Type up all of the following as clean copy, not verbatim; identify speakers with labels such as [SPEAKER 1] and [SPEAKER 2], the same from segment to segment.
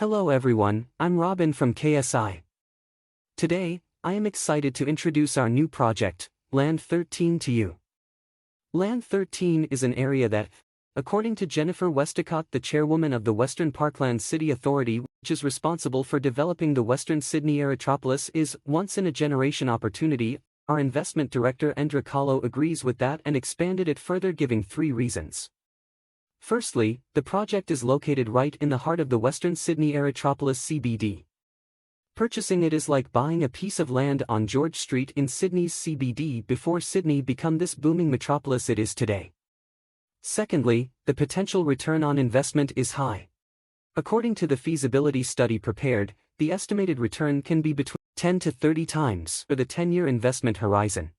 [SPEAKER 1] Hello everyone, I'm Robin from KSI. Today, I am excited to introduce our new project, Land 13 to you. Land 13 is an area that, according to Jennifer Westacott, the chairwoman of the Western Parkland City Authority, which is responsible for developing the Western Sydney Aerotropolis, is once-in-a-generation opportunity. Our investment director Endra Kahlo agrees with that and expanded it further, giving 3 reasons. Firstly, the project is located right in the heart of the Western Sydney Aerotropolis CBD. Purchasing it is like buying a piece of land on George Street in Sydney's CBD before Sydney became this booming metropolis it is today. Secondly, the potential return on investment is high. According to the feasibility study prepared, the estimated return can be between 10 to 30 times for the 10-year investment horizon.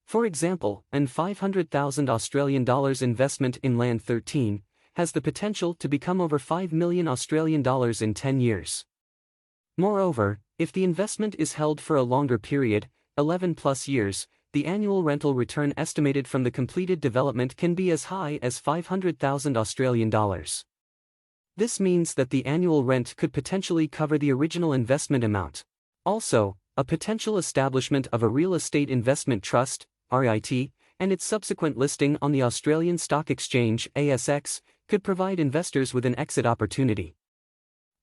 [SPEAKER 1] For example, an $500,000 investment in Land 13 has the potential to become over $5 million in 10 years. Moreover, if the investment is held for a longer period, 11 plus years, the annual rental return estimated from the completed development can be as high as $500,000. This means that the annual rent could potentially cover the original investment amount. Also, a potential establishment of a real estate investment trust, REIT, and its subsequent listing on the Australian Stock Exchange, ASX, could provide investors with an exit opportunity.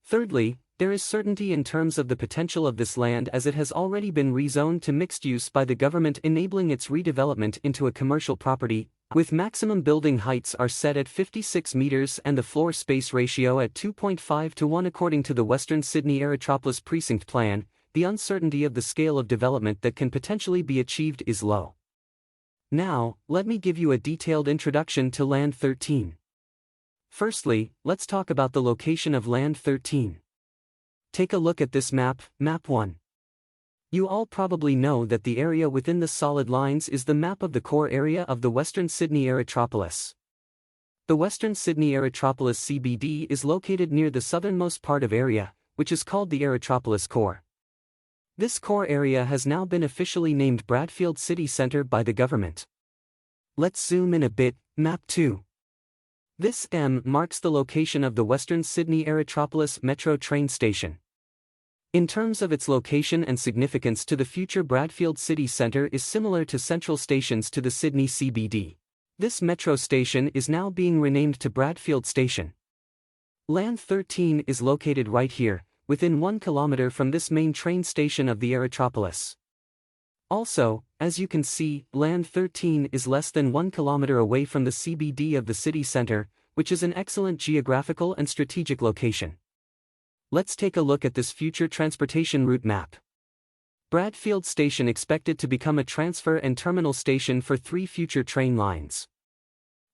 [SPEAKER 1] Thirdly, there is certainty in terms of the potential of this land, as it has already been rezoned to mixed use by the government, enabling its redevelopment into a commercial property, with maximum building heights are set at 56 metres and the floor space ratio at 2.5 to 1 according to the Western Sydney Aerotropolis Precinct Plan. The uncertainty of the scale of development that can potentially be achieved is low. Now, let me give you a detailed introduction to Land 13. Firstly, let's talk about the location of Land 13. Take a look at this map, Map 1. You all probably know that the area within the solid lines is the map of the core area of the Western Sydney Aerotropolis. The Western Sydney Aerotropolis CBD is located near the southernmost part of area, which is called the Aerotropolis Core. This core area has now been officially named Bradfield City Centre by the government. Let's zoom in a bit, Map 2. This M marks the location of the Western Sydney Aerotropolis Metro train station. In terms of its location and significance to the future, Bradfield City Centre is similar to central stations to the Sydney CBD. This metro station is now being renamed to Bradfield Station. Land 13 is located right here, within 1 kilometre from this main train station of the Aerotropolis. Also, as you can see, Land 13 is less than 1 kilometre away from the CBD of the city centre, which is an excellent geographical and strategic location. Let's take a look at this future transportation route map. Bradfield Station expected to become a transfer and terminal station for 3 future train lines.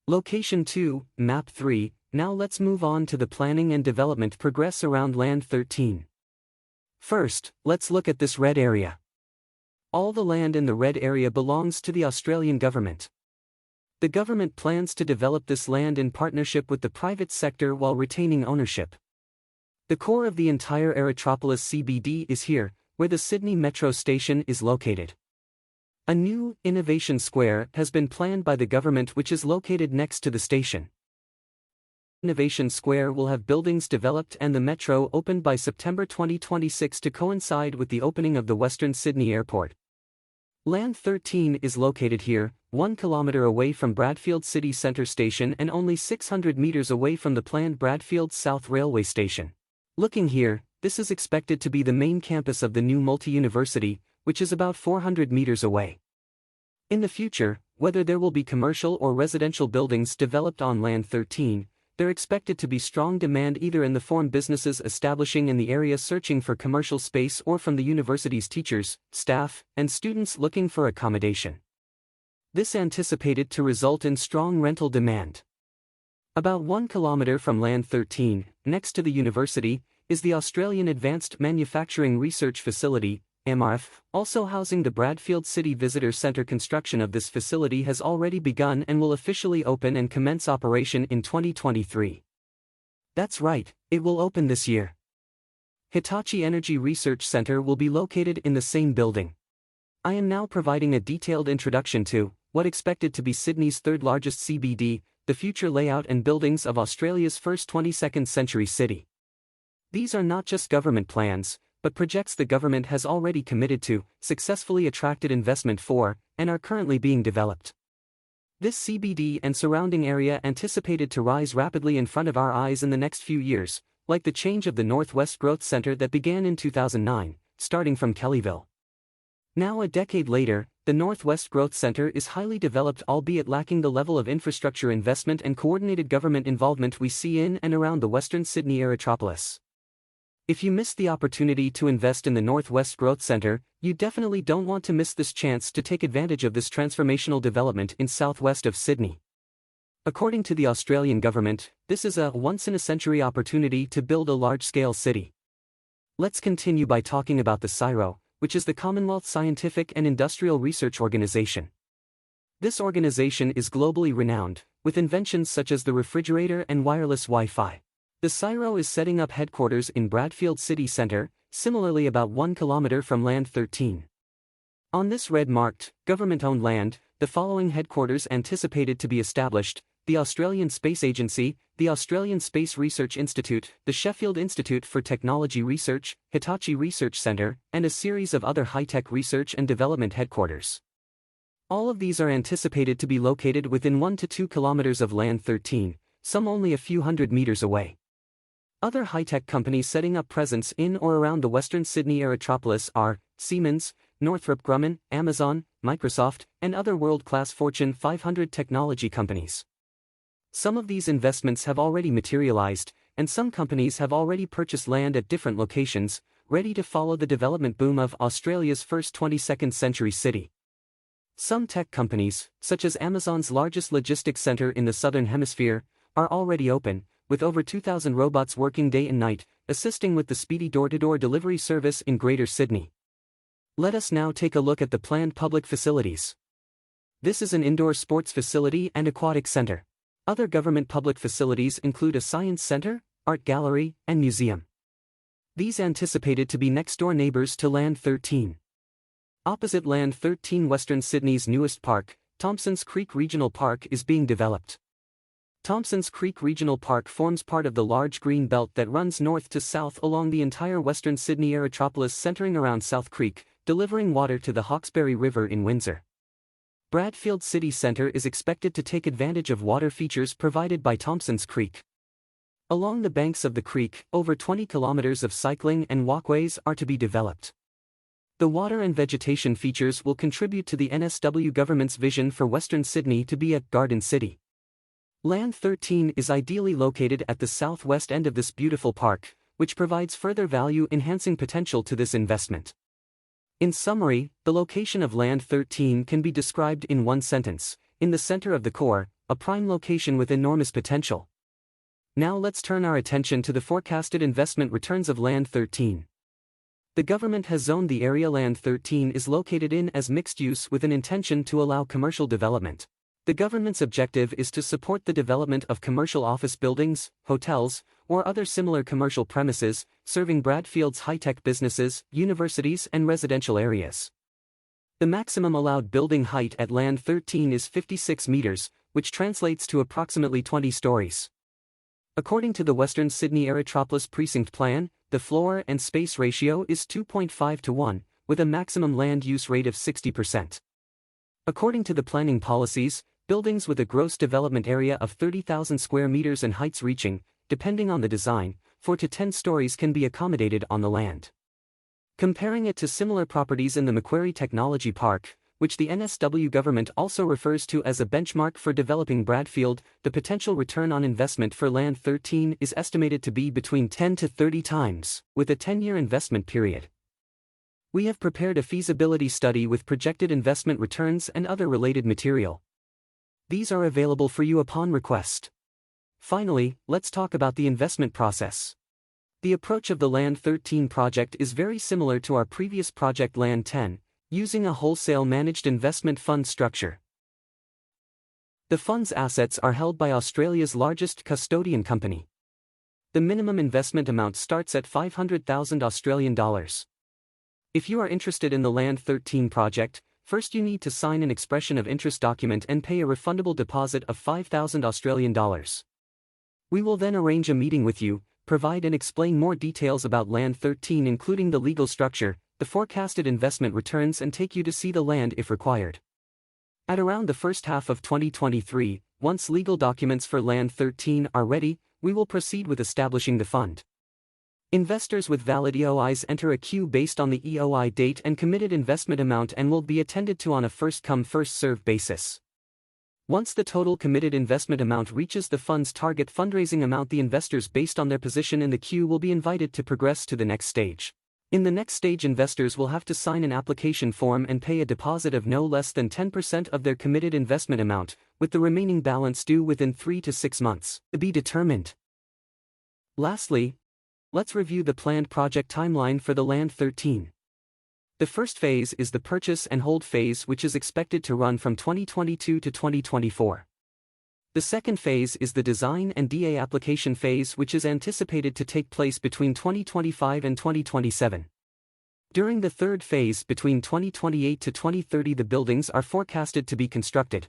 [SPEAKER 1] Location 2, Map 3. Now let's move on to the planning and development progress around Land 13. First, let's look at this red area. All the land in the red area belongs to the Australian government. The government plans to develop this land in partnership with the private sector while retaining ownership. The core of the entire Aerotropolis CBD is here, where the Sydney Metro station is located. A new Innovation Square has been planned by the government, which is located next to the station. Innovation Square will have buildings developed and the metro opened by September 2026 to coincide with the opening of the Western Sydney Airport. Land 13 is located here, 1 kilometre away from Bradfield City Centre Station and only 600 metres away from the planned Bradfield South Railway Station. Looking here, this is expected to be the main campus of the new multi-university, which is about 400 metres away. In the future, whether there will be commercial or residential buildings developed on Land 13, there expected to be strong demand either in the form businesses establishing in the area searching for commercial space or from the university's teachers, staff, and students looking for accommodation. This anticipated to result in strong rental demand. About 1 kilometre from Land 13, next to the university, is the Australian Advanced Manufacturing Research Facility, MRF, also housing the Bradfield City Visitor Centre. Construction of this facility has already begun and will officially open and commence operation in 2023. That's right, it will open this year. Hitachi Energy Research Centre will be located in the same building. I am now providing a detailed introduction to what expected to be Sydney's third largest CBD, the future layout and buildings of Australia's first 22nd century city. These are not just government plans, but projects the government has already committed to, successfully attracted investment for, and are currently being developed. This CBD and surrounding area anticipated to rise rapidly in front of our eyes in the next few years, like the change of the Northwest Growth Center that began in 2009, starting from Kellyville. Now a decade later, the Northwest Growth Center is highly developed albeit lacking the level of infrastructure investment and coordinated government involvement we see in and around the Western Sydney Aerotropolis. If you missed the opportunity to invest in the Northwest Growth Center, you definitely don't want to miss this chance to take advantage of this transformational development in southwest of Sydney. According to the Australian government, this is a once-in-a-century opportunity to build a large-scale city. Let's continue by talking about the CSIRO, which is the Commonwealth Scientific and Industrial Research Organization. This organization is globally renowned, with inventions such as the refrigerator and wireless Wi-Fi. The CSIRO is setting up headquarters in Bradfield City Centre, similarly about 1 kilometre from Land 13. On this red-marked, government-owned land, the following headquarters anticipated to be established: the Australian Space Agency, the Australian Space Research Institute, the Sheffield Institute for Technology Research, Hitachi Research Centre, and a series of other high-tech research and development headquarters. All of these are anticipated to be located within 1 to 2 kilometres of Land 13, some only a few hundred metres away. Other high-tech companies setting up presence in or around the Western Sydney Aerotropolis are Siemens, Northrop Grumman, Amazon, Microsoft, and other world-class Fortune 500 technology companies. Some of these investments have already materialized, and some companies have already purchased land at different locations, ready to follow the development boom of Australia's first 22nd century city. Some tech companies, such as Amazon's largest logistics center in the Southern Hemisphere, are already open, with over 2,000 robots working day and night, assisting with the speedy door-to-door delivery service in Greater Sydney. Let us now take a look at the planned public facilities. This is an indoor sports facility and aquatic center. Other government public facilities include a science center, art gallery, and museum. These anticipated to be next-door neighbours to Land 13. Opposite Land 13, Western Sydney's newest park, Thompsons Creek Regional Park, is being developed. Thompsons Creek Regional Park forms part of the large green belt that runs north to south along the entire Western Sydney Aerotropolis, centering around South Creek, delivering water to the Hawkesbury River in Windsor. Bradfield City Centre is expected to take advantage of water features provided by Thompsons Creek. Along the banks of the creek, over 20 kilometres of cycling and walkways are to be developed. The water and vegetation features will contribute to the NSW government's vision for Western Sydney to be a garden city. Land 13 is ideally located at the southwest end of this beautiful park, which provides further value-enhancing potential to this investment. In summary, the location of Land 13 can be described in one sentence: in the center of the core, a prime location with enormous potential. Now let's turn our attention to the forecasted investment returns of Land 13. The government has zoned the area Land 13 is located in as mixed use with an intention to allow commercial development. The government's objective is to support the development of commercial office buildings, hotels, or other similar commercial premises, serving Bradfield's high-tech businesses, universities, and residential areas. The maximum allowed building height at Land 13 is 56 meters, which translates to approximately 20 stories. According to the Western Sydney Aerotropolis Precinct Plan, the floor and space ratio is 2.5 to 1, with a maximum land use rate of 60%. According to the planning policies, buildings with a gross development area of 30,000 square meters and heights reaching, depending on the design, 4 to 10 stories can be accommodated on the land. Comparing it to similar properties in the Macquarie Technology Park, which the NSW government also refers to as a benchmark for developing Bradfield, the potential return on investment for Land 13 is estimated to be between 10 to 30 times, with a 10-year investment period. We have prepared a feasibility study with projected investment returns and other related material. These are available for you upon request. Finally, let's talk about the investment process. The approach of the Land 13 project is very similar to our previous project Land 10, using a wholesale managed investment fund structure. The fund's assets are held by Australia's largest custodian company. The minimum investment amount starts at $500,000 Australian dollars. If you are interested in the Land 13 project, first you need to sign an expression of interest document and pay a refundable deposit of $5,000 Australian dollars. We will then arrange a meeting with you, provide and explain more details about Land 13 including the legal structure, the forecasted investment returns and take you to see the land if required. At around the first half of 2023, once legal documents for Land 13 are ready, we will proceed with establishing the fund. Investors with valid EOIs enter a queue based on the EOI date and committed investment amount and will be attended to on a first-come first-served basis. Once the total committed investment amount reaches the fund's target fundraising amount, the investors based on their position in the queue will be invited to progress to the next stage. In the next stage, investors will have to sign an application form and pay a deposit of no less than 10% of their committed investment amount, with the remaining balance due within 3 to 6 months, to be determined. Lastly, let's review the planned project timeline for the Land 13. The first phase is the purchase and hold phase, which is expected to run from 2022 to 2024. The second phase is the design and DA application phase, which is anticipated to take place between 2025 and 2027. During the third phase, between 2028 to 2030, the buildings are forecasted to be constructed.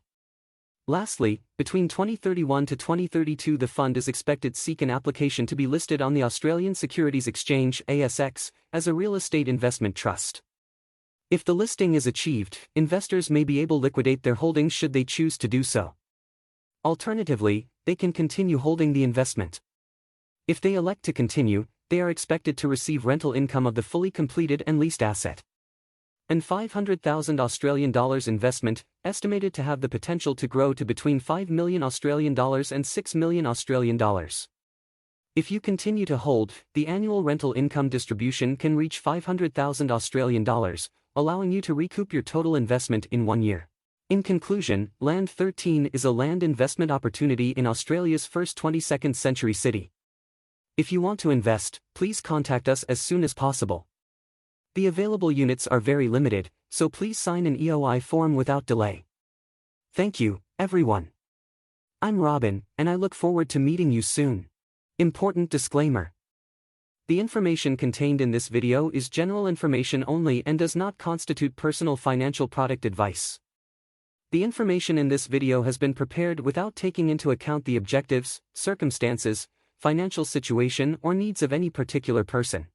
[SPEAKER 1] Lastly, between 2031 to 2032, the fund is expected to seek an application to be listed on the Australian Securities Exchange (ASX) as a real estate investment trust. If the listing is achieved, investors may be able to liquidate their holdings should they choose to do so. Alternatively, they can continue holding the investment. If they elect to continue, they are expected to receive rental income of the fully completed and leased asset. And $500,000 investment, estimated to have the potential to grow to between $5 million and $6 million. If you continue to hold, the annual rental income distribution can reach $500,000, allowing you to recoup your total investment in 1 year. In conclusion, Land 13 is a land investment opportunity in Australia's first 22nd century city. If you want to invest, please contact us as soon as possible. The available units are very limited, so please sign an EOI form without delay. Thank you, everyone. I'm Robin, and I look forward to meeting you soon. Important disclaimer. The information contained in this video is general information only and does not constitute personal financial product advice. The information in this video has been prepared without taking into account the objectives, circumstances, financial situation or needs of any particular person.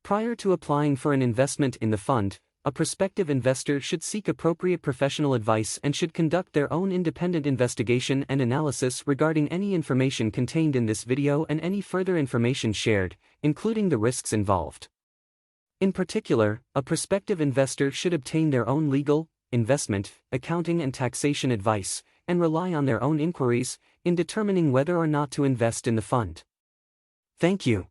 [SPEAKER 1] Prior to applying for an investment in the fund, a prospective investor should seek appropriate professional advice and should conduct their own independent investigation and analysis regarding any information contained in this video and any further information shared, including the risks involved. In particular, a prospective investor should obtain their own legal, investment, accounting and taxation advice, and rely on their own inquiries in determining whether or not to invest in the fund. Thank you.